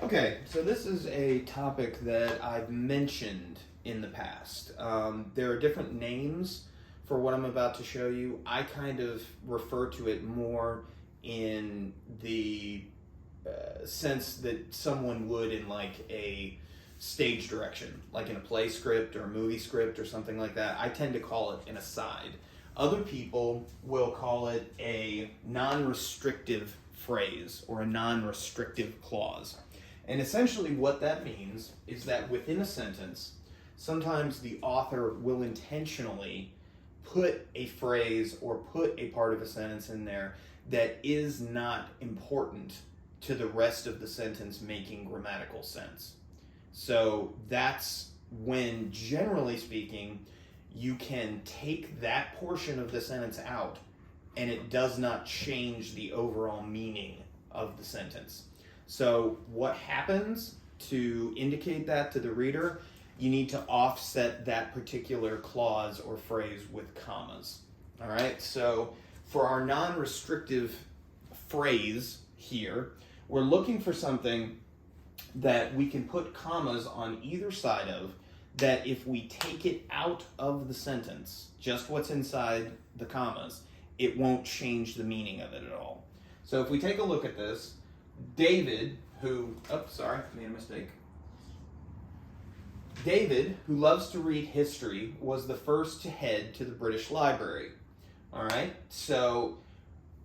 Okay, so this is a topic that I've mentioned in the past. There are different names for what I'm about to show you. I kind of refer to it more in the sense that someone would in like a stage direction, like in a play script or a movie script or something like that. I tend to call it an aside. Other people will call it a non-restrictive phrase or a non-restrictive clause. And essentially what that means is that within a sentence, sometimes the author will intentionally put a phrase or put a part of a sentence in there that is not important to the rest of the sentence making grammatical sense. So that's when, generally speaking, you can take that portion of the sentence out and it does not change the overall meaning of the sentence. So what happens to indicate that to the reader? You need to offset that particular clause or phrase with commas. All right, so for our non-restrictive phrase here, we're looking for something that we can put commas on either side of, that if we take it out of the sentence, just what's inside the commas, it won't change the meaning of it at all. So if we take a look at this, David, made a mistake. David, who loves to read history, was the first to head to the British Library. All right, so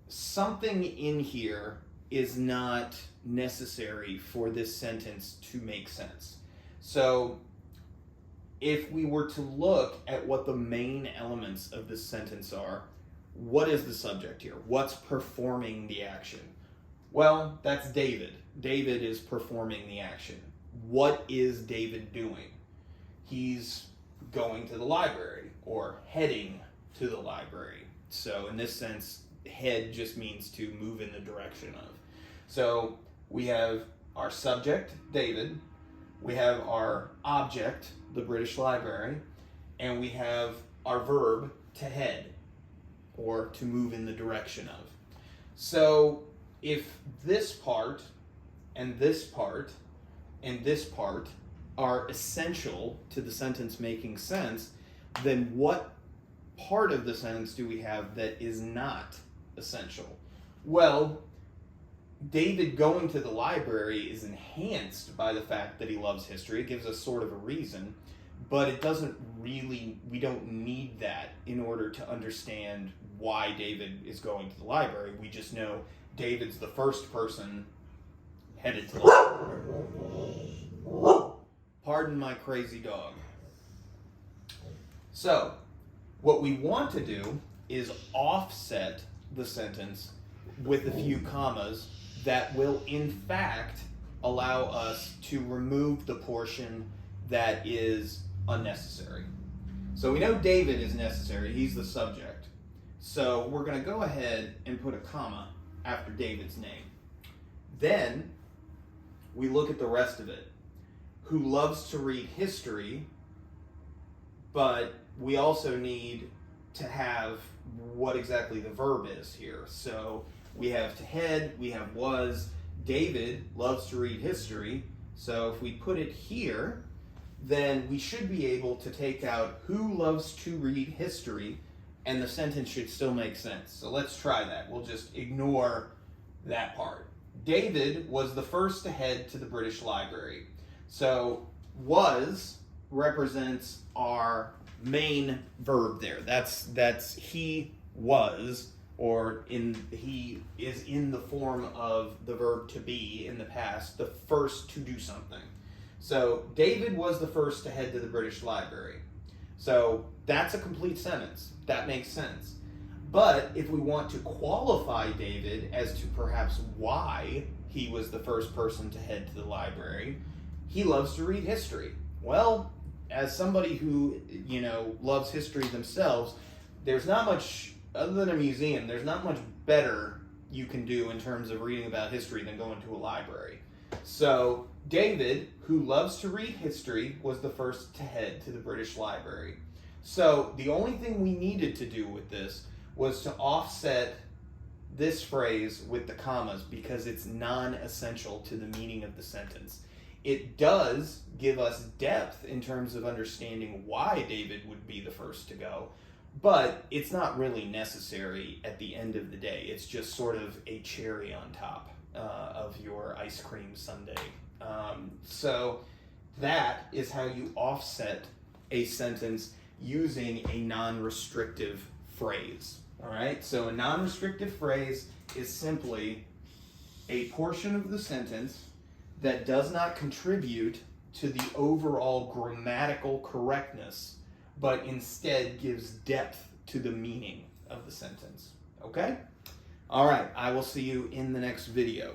something in here is not necessary for this sentence to make sense. So if we were to look at what the main elements of this sentence are, what is the subject here? What's performing the action? Well, that's David. David is performing the action. What is David doing? He's going to the library or heading to the library. So in this sense, head just means to move in the direction of. So we have our subject, David. We have our object, the British Library. And we have our verb, to head or to move in the direction of. So if this part and this part and this part are essential to the sentence making sense, then what part of the sentence do we have that is not essential? Well, David going to the library is enhanced by the fact that he loves history. It gives us sort of a reason, but it doesn't really, we don't need that in order to understand why David is going to the library. We just know David's the first person headed to the library. Pardon my crazy dog. So, what we want to do is offset the sentence with a few commas that will in fact allow us to remove the portion that is unnecessary. So we know David is necessary, he's the subject. So we're going to go ahead and put a comma after David's name. Then we look at the rest of it. Who loves to read history, but we also need to have what exactly the verb is here. So we have to head, we have was. David loves to read history. So if we put it here, then we should be able to take out who loves to read history, and the sentence should still make sense. So let's try that. We'll just ignore that part. David was the first to head to the British Library. So was represents our main verb there. That's he was, or he is in the form of the verb to be in the past, the first to do something. So David was the first to head to the British Library. So that's a complete sentence. That makes sense. But if we want to qualify David as to perhaps why he was the first person to head to the library, he loves to read history. Well, as somebody who, loves history themselves, there's not much, other than a museum, there's not much better you can do in terms of reading about history than going to a library. So David, who loves to read history, was the first to head to the British Library. So the only thing we needed to do with this was to offset this phrase with the commas because it's non-essential to the meaning of the sentence. It does give us depth in terms of understanding why David would be the first to go, but it's not really necessary at the end of the day. It's just sort of a cherry on top of your ice cream sundae. So that is how you offset a sentence using a non-restrictive phrase. All right, so a non-restrictive phrase is simply a portion of the sentence that does not contribute to the overall grammatical correctness, but instead gives depth to the meaning of the sentence. Okay? All right, I will see you in the next video.